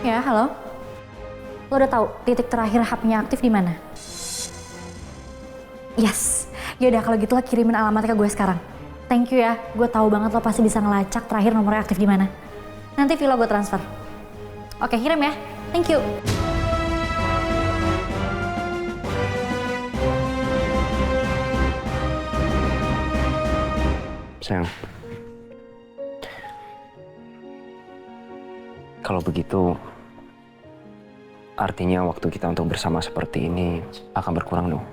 Ya, halo. Lo udah tahu titik terakhir HP-nya aktif di mana? Yes. Yaudah kalau gitu lo kirimin alamatnya ke gue sekarang. Thank you ya. Gue tahu banget lo pasti bisa ngelacak terakhir nomornya aktif di mana. Nanti Vilo gue transfer. Oke, kirim ya. Thank you. Sayang, kalau begitu artinya waktu kita untuk bersama seperti ini akan berkurang dong.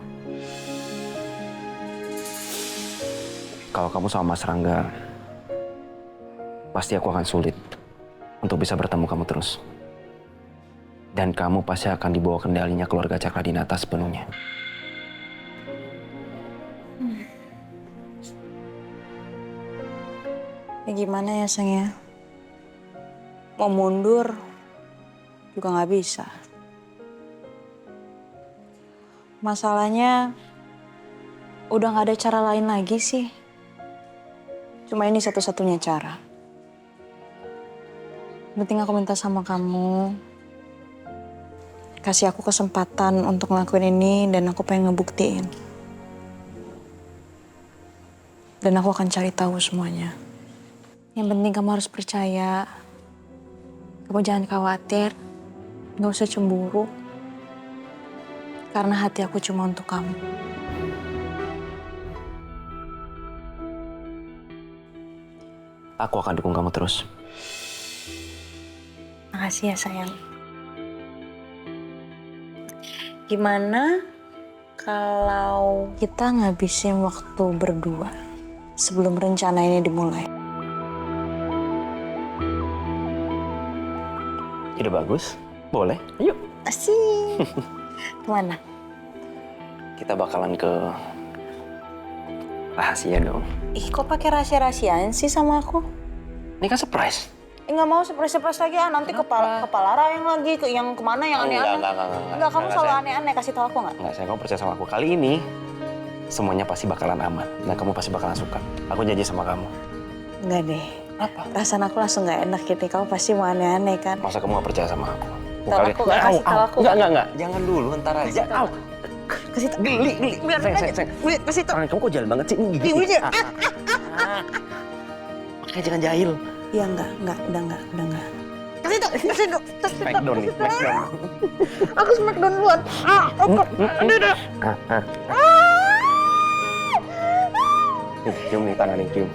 Kalau kamu sama Mas Rangga, pasti aku akan sulit untuk bisa bertemu kamu terus. Dan kamu pasti akan dibawa kendalinya keluarga Cakradinata sepenuhnya. Ya gimana ya sayang ya? Mau mundur juga nggak bisa. Masalahnya udah nggak ada cara lain lagi sih. Cuma ini satu-satunya cara. Penting aku minta sama kamu, kasih aku kesempatan untuk ngelakuin ini dan aku pengen ngebuktiin. Dan aku akan cari tahu semuanya. Yang penting kamu harus percaya. Kamu jangan khawatir, gak usah cemburu. Karena hati aku cuma untuk kamu. Aku akan dukung kamu terus. Makasih ya sayang. Gimana kalau kita ngabisin waktu berdua sebelum rencana ini dimulai? Ide bagus, boleh. Ayo. Asik. Kemana? Kita bakalan ke rahasia dong. Ih, kok pakai rahasia-rahasiaan sih sama aku? Ini kan surprise. Nggak mau surprise-surprise lagi ah. Nanti kepala Rayang lagi, yang kemana yang aneh-aneh. Enggak, kamu selalu aneh-aneh. Kasih tahu aku nggak? Enggak, saya kamu percaya sama aku. Kali ini semuanya pasti bakalan aman dan kamu pasti bakalan suka. Aku janji sama kamu. Enggak deh. Apa? Perasaan aku langsung nggak enak gitu. Kamu pasti mau aneh-aneh kan? Masa kamu gak percaya sama aku? Tahu aku, kasih tahu aku. Enggak. Jangan dulu, ntar aja. Au. Kasih tahu. Geli. Sayang. Kasih tahu. Tangan kamu kok jalan banget sih? Ini gigit. Gini. Makanya jangan jahil. Iya enggak, udah enggak. Kasih tuh. Smackdown nih, smackdown. Aku smackdown duluan. Udah. Cium nih tangan nih, cium.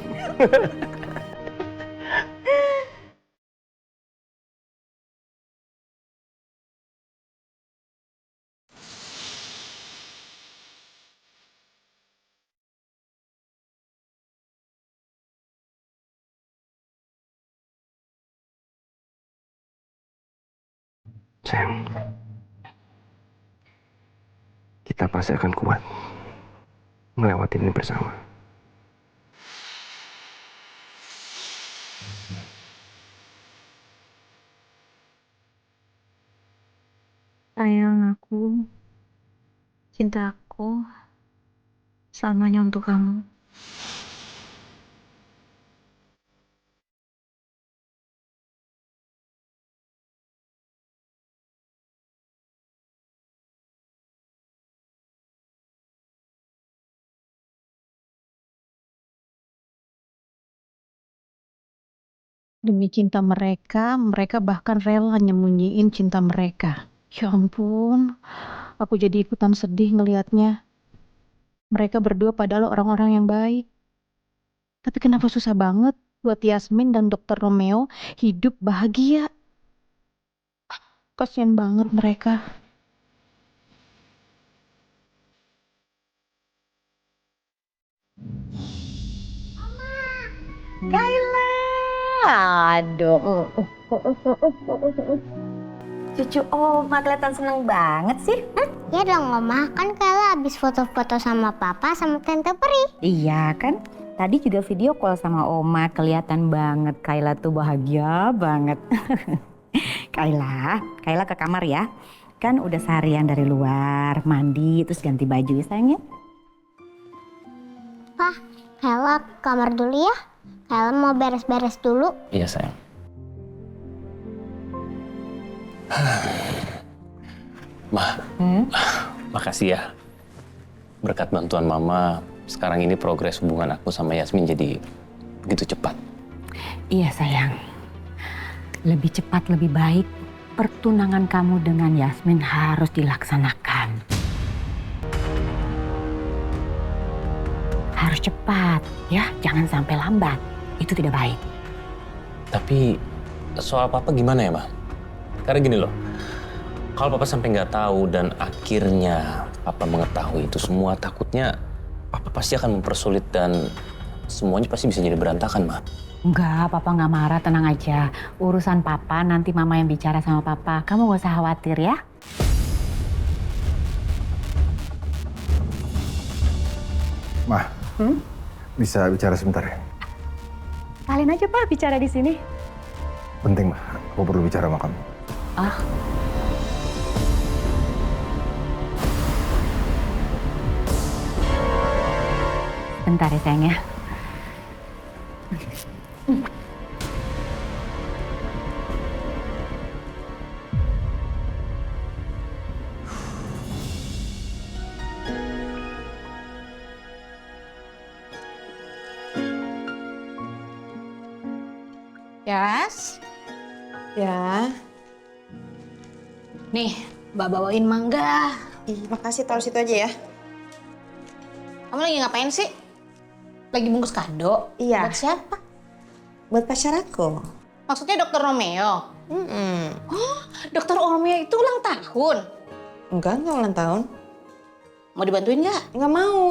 Sayang, kita pasti akan kuat melewati ini bersama. Sayang aku, cinta aku, selamanya untuk kamu. Demi cinta mereka, mereka bahkan rela nyembunyiin cinta mereka. Ya ampun, aku jadi ikutan sedih ngelihatnya. Mereka berdua padahal orang-orang yang baik. Tapi kenapa susah banget buat Yasmin dan Dokter Romeo hidup bahagia? Kasian banget mereka. Kayla, aduh. Cucu Oma kelihatan seneng banget sih. Ya dong Oma, kan Kayla habis foto-foto sama Papa sama Tante Peri. Iya kan? Tadi juga video call sama Oma, kelihatan banget Kayla tuh bahagia banget. Kayla ke kamar ya. Kan udah seharian dari luar, mandi terus ganti baju ya sayangnya. Pak, Kayla ke kamar dulu ya. Kayla mau beres-beres dulu. Iya sayang. Ma, makasih ya. Berkat bantuan Mama, sekarang ini progres hubungan aku sama Yasmin jadi begitu cepat. Iya sayang, lebih cepat lebih baik. Pertunangan kamu dengan Yasmin harus dilaksanakan. Harus cepat ya, jangan sampai lambat. Itu tidak baik. Tapi soal Papa gimana ya, Ma? Karena gini loh, kalau Papa sampai nggak tahu dan akhirnya Papa mengetahui itu semua, takutnya Papa pasti akan mempersulit dan semuanya pasti bisa jadi berantakan, Ma. Enggak, Papa nggak marah, tenang aja. Urusan Papa, nanti Mama yang bicara sama Papa. Kamu gak usah khawatir ya. Ma, bisa bicara sebentar ya? Kalian aja Pak bicara di sini. Penting, Ma. Aku perlu bicara sama kamu. Ah. Bentar ya sayang ya. Yas? Ya. Nih, Mbak bawain mangga. Ih, makasih, taruh situ aja ya. Kamu lagi ngapain sih? Lagi bungkus kado? Iya. Buat siapa? Buat pacar aku. Maksudnya Dokter Romeo? Oh, Dokter Romeo itu ulang tahun? Enggak ulang tahun. Mau dibantuin nggak? Enggak mau.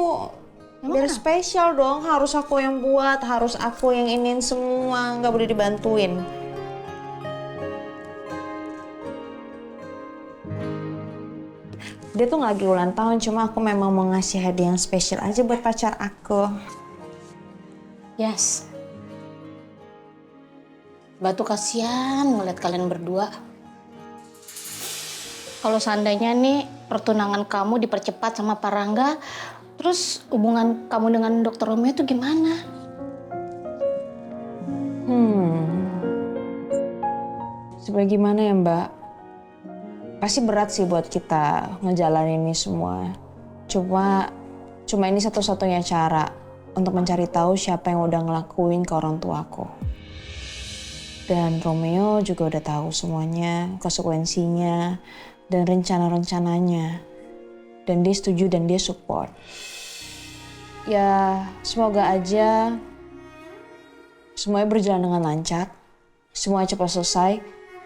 Emang Biar kenapa? spesial dong, harus aku yang buat, harus aku yang iniin semua, nggak boleh dibantuin. Dia tuh nggak lagi ulang tahun, cuma aku memang mau ngasih hadiah yang spesial aja buat pacar aku. Yes. Batu kasihan ngeliat kalian berdua. Kalau seandainya nih pertunangan kamu dipercepat sama Pak Rangga, terus hubungan kamu dengan Dokter Romeo itu gimana? Sebagaimana ya Mbak? Pasti berat sih buat kita ngejalanin ini semua. Cuma ini satu-satunya cara untuk mencari tahu siapa yang udah ngelakuin ke orang tuaku. Dan Romeo juga udah tahu semuanya, konsekuensinya, dan rencana-rencananya. Dan dia setuju dan dia support. Ya, semoga aja semuanya berjalan dengan lancar, semuanya cepat selesai,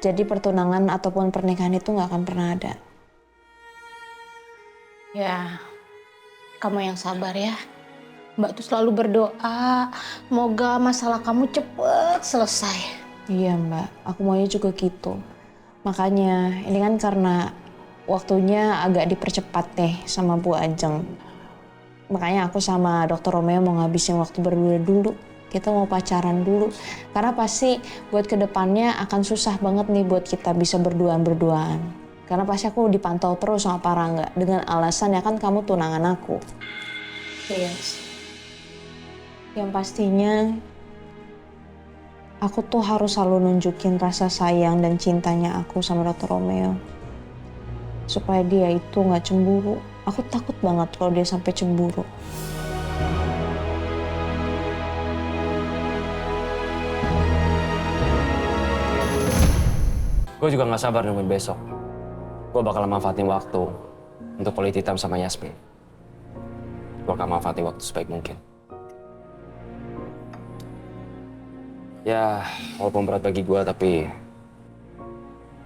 jadi pertunangan ataupun pernikahan itu nggak akan pernah ada. Ya, kamu yang sabar ya. Mbak tuh selalu berdoa, semoga masalah kamu cepet selesai. Iya Mbak, aku maunya juga gitu. Makanya ini kan karena waktunya agak dipercepat deh sama Bu Ajeng. Makanya aku sama Dokter Romeo mau ngabisin waktu berdua dulu. Kita mau pacaran dulu. Karena pasti buat kedepannya akan susah banget nih buat kita bisa berduaan-berduaan. Karena pasti aku dipantau terus sama Pak Rangga. Dengan alasan ya kan kamu tunangan aku. Yes. Yang pastinya aku tuh harus selalu nunjukin rasa sayang dan cintanya aku sama Dokter Romeo. Supaya dia itu gak cemburu. Aku takut banget kalau dia sampai cemburu. Gue juga gak sabar nungguin besok. Gue bakal manfaatin waktu untuk quality time sama Yasmin. Gue akan manfaatin waktu sebaik mungkin. Ya, walaupun berat bagi gue, tapi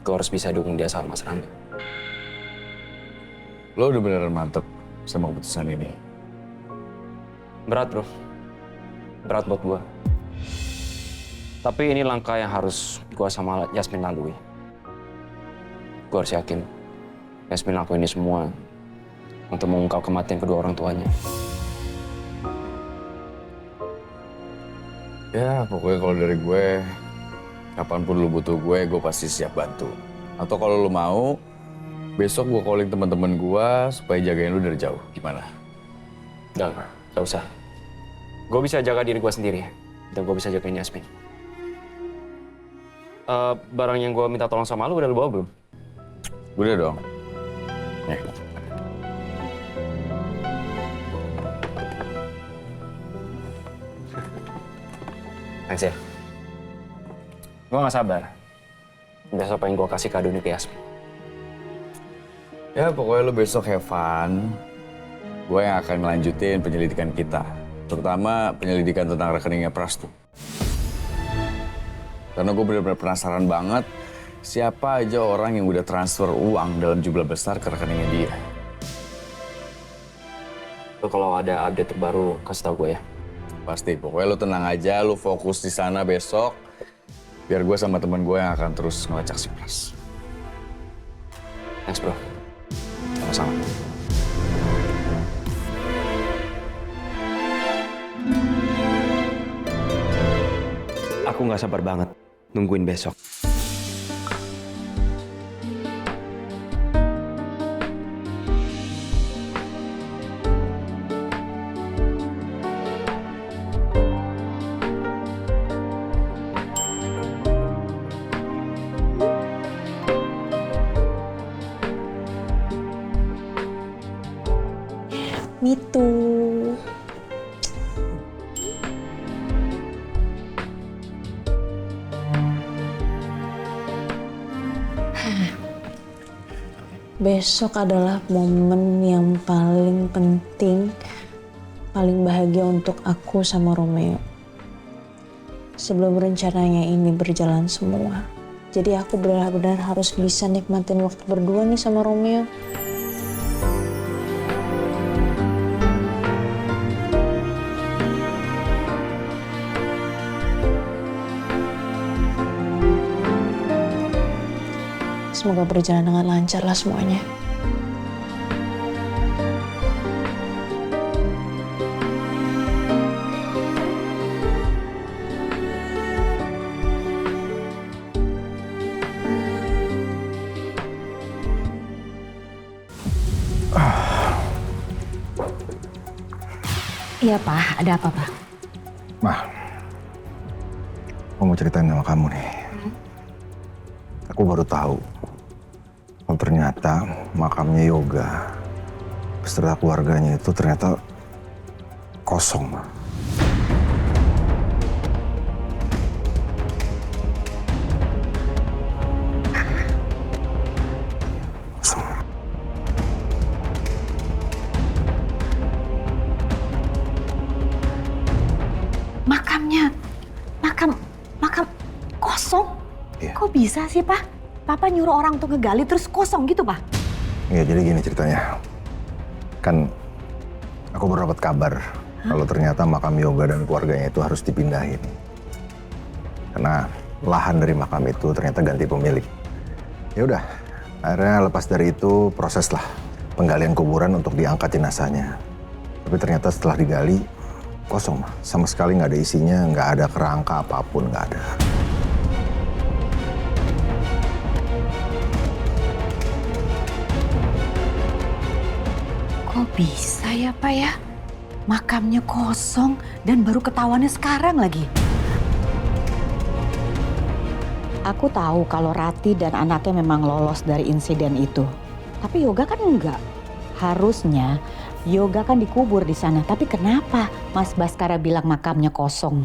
gue harus bisa dukung dia sama Mas Rangga. Lo udah beneran mantep sama keputusan ini? Berat, bro. Berat buat gue. Tapi ini langkah yang harus gue sama Yasmin lalui. Gue harus yakin Yasmin lakuin ini semua untuk mengungkap kematian kedua orang tuanya. Ya, pokoknya kalau dari gue, kapanpun lo butuh gue pasti siap bantu. Atau kalau lo mau, besok gue calling teman-teman gue supaya jagain lo dari jauh. Gimana? Gak usah. Gue bisa jaga diri gue sendiri. Dan gue bisa jagain Yasmin. Barang yang gue minta tolong sama lo udah lo bawa belum? Udah dong. Nih. Thanks ya. Gue gak sabar. Besok pengen gue kasih kado nih ke Yasmin. Ya pokoknya lu besok have fun. Gue yang akan melanjutin penyelidikan kita. Terutama penyelidikan tentang rekeningnya Prastu. Karena gue benar-benar penasaran banget siapa aja orang yang udah transfer uang dalam jumlah besar ke rekeningnya dia. Lo kalau ada update terbaru kasih tau gue ya. Pasti, pokoknya lu tenang aja, lu fokus di sana besok. Biar gue sama teman gue yang akan terus ngelacak si Pras. Thanks bro. Sama-sama. Aku nggak sabar banget nungguin besok. Me too. Besok adalah momen yang paling penting, paling bahagia untuk aku sama Romeo. Sebelum rencananya ini berjalan semua. Jadi aku benar-benar harus bisa nikmatin waktu berdua nih sama Romeo. Semoga berjalan dengan lancar lah semuanya. Iya Pak, ada apa Pak? Mah, aku mau ceritain sama kamu nih. Aku baru tahu kalau ternyata makamnya Yoga beserta keluarganya itu ternyata kosong, Ma. Kosong. Makam kosong? Iya. Kok bisa sih Pak? Papa nyuruh orang untuk ngegali terus kosong gitu Pak? Iya, jadi gini ceritanya. Kan aku baru dapat kabar kalau ternyata makam Yoga dan keluarganya itu harus dipindahin. Karena lahan dari makam itu ternyata ganti pemilik. Ya udah, akhirnya lepas dari itu proseslah penggalian kuburan untuk diangkat jenazahnya. Tapi ternyata setelah digali kosong, sama sekali nggak ada isinya, nggak ada kerangka apapun, nggak ada. Kok bisa ya Pak ya? Makamnya kosong dan baru ketahuannya sekarang lagi. Aku tahu kalau Rati dan anaknya memang lolos dari insiden itu. Tapi Yoga kan enggak. Harusnya Yoga kan dikubur di sana. Tapi kenapa Mas Baskara bilang makamnya kosong?